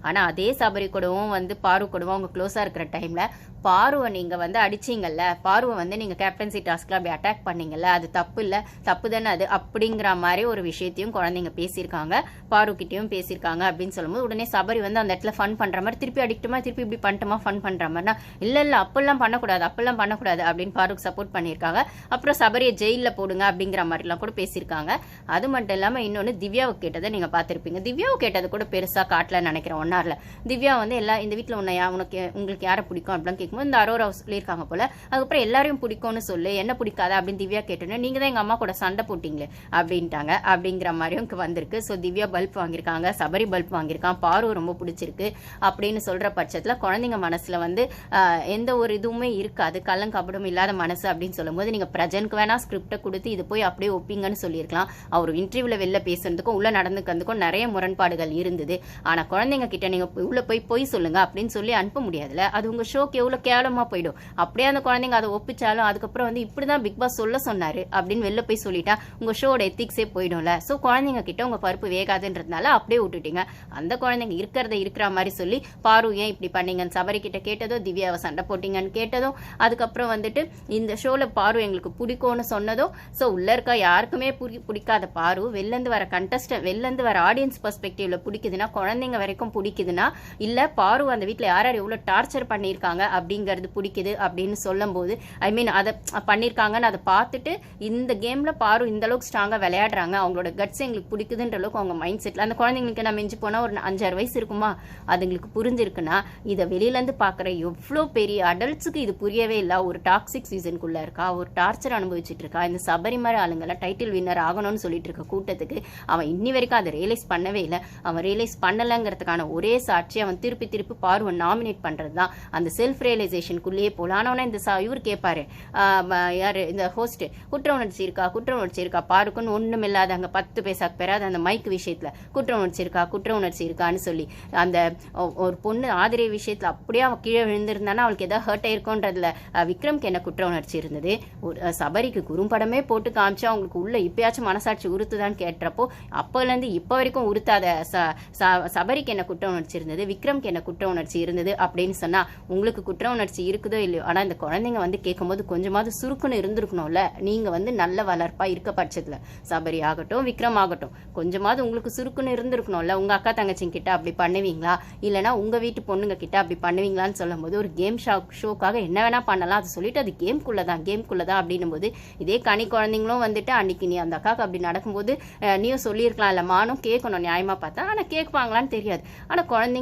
ஆனால் அதே சபரி கூடவும் வந்து பாரு கூடவும் அவங்க க்ளோஸாக இருக்கிற டைமில் பாருவை நீங்கள் வந்து அடிச்சிங்கல்ல, பாருவை வந்து நீங்கள் கேப்டன்சி டாஸ்கில் அப்படி அட்டாக் பண்ணீங்கல்ல, அது தப்பு இல்லை, தப்பு தானே அது அப்படிங்கிற மாதிரி ஒரு விஷயத்தையும் குழந்தைங்க பேசியிருக்காங்க, பாருக்கிட்டையும் பேசியிருக்காங்க அப்படின்னு சொல்லும்போது உடனே சபரி வந்து அந்த இடத்துல ஃபன் பண்ணுற மாதிரி திருப்பி அடிக்கட்டுமா, திருப்பி இப்படி பண்ணிட்டோமா, ஃபன் பண்ணுற மாதிரினா இல்லை அப்பெல்லாம் பண்ணக்கூடாது அப்படின்னு பாருக்கு சப்போர்ட் பண்ணியிருக்காங்க. அப்புறம் சபரியை ஜெயிலில் போடுங்க அப்படிங்கிற மாதிரிலாம் கூட பேசியிருக்காங்க. அது மட்டும் இல்லாமல் இன்னொன்று திவ்யாவை கேட்டதை நீங்கள் பார்த்துருப்பீங்க. திவ்யாவை கேட்டது கூட பெருசாக காட்டலன்னு நினைக்கிறேன். ஒன்னாரில் திவ்யா வந்து இந்த வீட்டில் உங்களுக்கு யாரை பிடிக்கும் அப்படின்னு கேட்கும்போது இந்த அரோரா சொல்லியிருக்காங்க போல. அதுக்கப்புறம் எல்லாரையும் பிடிக்கும்னு சொல்லு, என்ன பிடிக்காத அப்படின்னு திவ்யா கேட்டோன்னே நீங்கள் தான் எங்கள் அம்மா கூட சண்டை போட்டிங்களே அப்படின்ட்டாங்க. அப்படிங்கிற மாதிரியும் வந்திருக்கு. ஸோ திவ்யா பல்ப் வாங்கியிருக்காங்க, சபரி பல்ப் வாங்கியிருக்கான், பாரு ரொம்ப பிடிச்சிருக்கு அப்படின்னு சொல்கிற பட்சத்தில் குழந்தைங்க மனசில் வந்து எந்த ஒரு இதுவுமே இருக்காது, கள்ளங்கபடம் இல்லாத மனசு அப்படின்னு சொல்லும்போது நீங்கள் பிரஜனுக்கு வேணா ஸ்கிரிப்டை கொடுத்து இது போய் அப்படியே ஒப்பிங்கன்னு சொல்லியிருக்கலாம். அவர் இன்டர்வியூவில் வெளில பேசுறதுக்கும் உள்ள நடந்துக்கிறதுக்கும் நிறைய முரண்பாடுகள் இருந்தது. ஆனால் குழந்தைங்க கிட்ட நீங்கள் உள்ள போய் சொல்லுங்க அப்படின்னு சொல்லி அனுப்ப முடியாதுல்ல. அது உங்கள் ஷோக்கு எவ்வளோ கேவலமாக போயிடும். அப்படியே அந்த குழந்தைங்க அதை ஒப்பிச்சாலும் அதுக்கப்புறம் வந்து இப்படி தான் பிக் பாஸ் சொல்ல சொன்னார் அப்படின்னு வெளில போய் சொல்லிட்டா உங்கள் ஷோட எத்திக்ஸே போயிடும்ல. ஸோ குழந்தைங்க கிட்ட உங்கள் பருப்பு வேகாதுன்றதுனால அப்படியே விட்டுட்டீங்க. அந்த குழந்தைங்க இருக்கிற மாதிரி சொல்லி பாரு ஏன் இப்படி பண்ணீங்கன்னு சபரி கிட்ட கேட்டதோ, திவ்யாவை சண்டை போட்டீங்கன்னு கேட்டதோ, அதுக்கப்புறம் வந்துட்டு இந்த ஷோவில் பாரு எங்களுக்கு பிடிக்கும்னு சொன்னதோ. ஸோ உள்ள இருக்க யாருக்குமே பிடிக்காத பாரு வெளிலேருந்து வர ஆடியன்ஸ் பெர்ஸ்பெக்டிவ்ல பிடிக்குதுன்னா, குழந்தைங்க வரைக்கும் பிடிக்குதுன்னா, இல்லை பாரு அந்த வீட்டில் யார் எவ்வளோ டார்ச்சர் பண்ணியிருக்காங்க அப்படிங்கிறது பிடிக்குது அப்படின்னு சொல்லும் போது அதை பண்ணியிருக்காங்கன்னு அதை பார்த்துட்டு இந்த கேமில் பாரு இந்த அளவுக்கு ஸ்ட்ராங்காக விளையாடுறாங்க, அவங்களோட கட்ஸ் எங்களுக்கு பிடிக்குதுன்ற அளவுக்கு அவங்க மைண்ட் செட்டில் அந்த குழந்தைங்களுக்கு நான் மிஞ்சி போனால் ஒரு 5-6 வயசு இருக்குமா, அதுங்களுக்கு புரிஞ்சிருக்குன்னா இதை வெளியிலேருந்து பார்க்குற எவ்வளோ பெரிய அடல்ட்ஸுக்கு இது புரியவே இல்லை. ஒரு டாக்ஸிக் சீசனுக்குள்ளே இருக்கா, ஒரு டார்ச்சர் அனுபவிச்சுட்டு இருக்கா. இந்த சபரிமலை ஆளுங்கெல்லாம் டைட்டில் வின்னர் ஆகணும்னு சொல்லிட்டு இருக்க கூட்டத்துக்கு அவன் இன்னி வரைக்கும் அதை ரியலைஸ் பண்ணவே இல்லை. அவன் ரியலைஸ் பண்ணலைங்கிறதுக்கான ஒரே சாட்சி அவன் திருப்பி பார்வை நாமினேட் பண்ணுறது தான். அந்த செல்ஃப் ரியலைசேஷனுக்குள்ளேயே போகலாம். ஆனால் இந்த இவர் கேட்பாரு, யார் இந்த ஹோஸ்ட், குற்ற உணர்ச்சி இருக்கா பாருக்குன்னு ஒன்றும் இல்லாத அங்கே 10 பைசாக்கு பெறாத அந்த மைக் விஷயத்தில் குற்ற உணர்ச்சி இருக்கான்னு சொல்லி அந்த ஒரு பொண்ணு ஆதிரை விஷயத்தில் அப்படியே அவன் கீழே விழுந்திருந்தானா அவளுக்கு எதாவது ஹர்ட் ஆயிருக்கோன்றதுல விக்ரம்க்கு என்ன குற்ற உணர்ச்சி இருந்தது. சபரிக்கு குறும்படமே போட்டு காமிச்சு அவங்களுக்கு உள்ள இப்பயாச்சும் மனசாட்சி உறுத்துதான்னு கேட்டப்போ அப்போலேருந்து இப்போ வரைக்கும் உறுத்தாத சபரிக்கு என்ன குற்ற உணர்ச்சி இருந்தது, விக்ரம்க்கு என்ன குற்ற உணர்ச்சி இருந்தது அப்படின்னு சொன்னா உங்களுக்கு குற்ற உணர்ச்சி இருக்குதோ இல்லையோ, ஆனால் இந்த குழந்தைங்க வந்து கேட்கும்போது கொஞ்சமாவது சுருக்குன்னு இருந்திருக்கணும்ல. நீங்க வந்து நல்ல வளர்ப்பா இருக்க பட்சத்துல சபரி ஆகட்டும் விக்ரம் ஆகட்டும் கொஞ்சமாவது உங்களுக்கு சுருக்குன்னு இருந்திருக்கணும்ல. உங்க அக்கா தங்கச்சிங்க கிட்ட அப்படி பண்ணுவீங்களா, இல்லைன்னா உங்க வீட்டு பொண்ணுங்க கிட்ட அப்படி பண்ணுவீங்களான்னு சொல்லும் போது ஒரு கேம் ஷோக்காக என்ன வேணா பண்ணலாம், அதை சொல்லிட்டு அது கேம்குள்ளதான் அப்படின்னும் போது இதே கனி குழந்தைங்களும் வந்துட்டு அன்னைக்கு நீ அந்த அக்காவுக்கு அப்படி நடக்கும்போது நீயும் சொல்லியிருக்கலாம், இல்லை மானும் கேட்கணும் நியாயமா பார்த்தா. ஆனால் கேட்பாங்களான்னு தெரியாது. ஆனால் குழந்தைங்க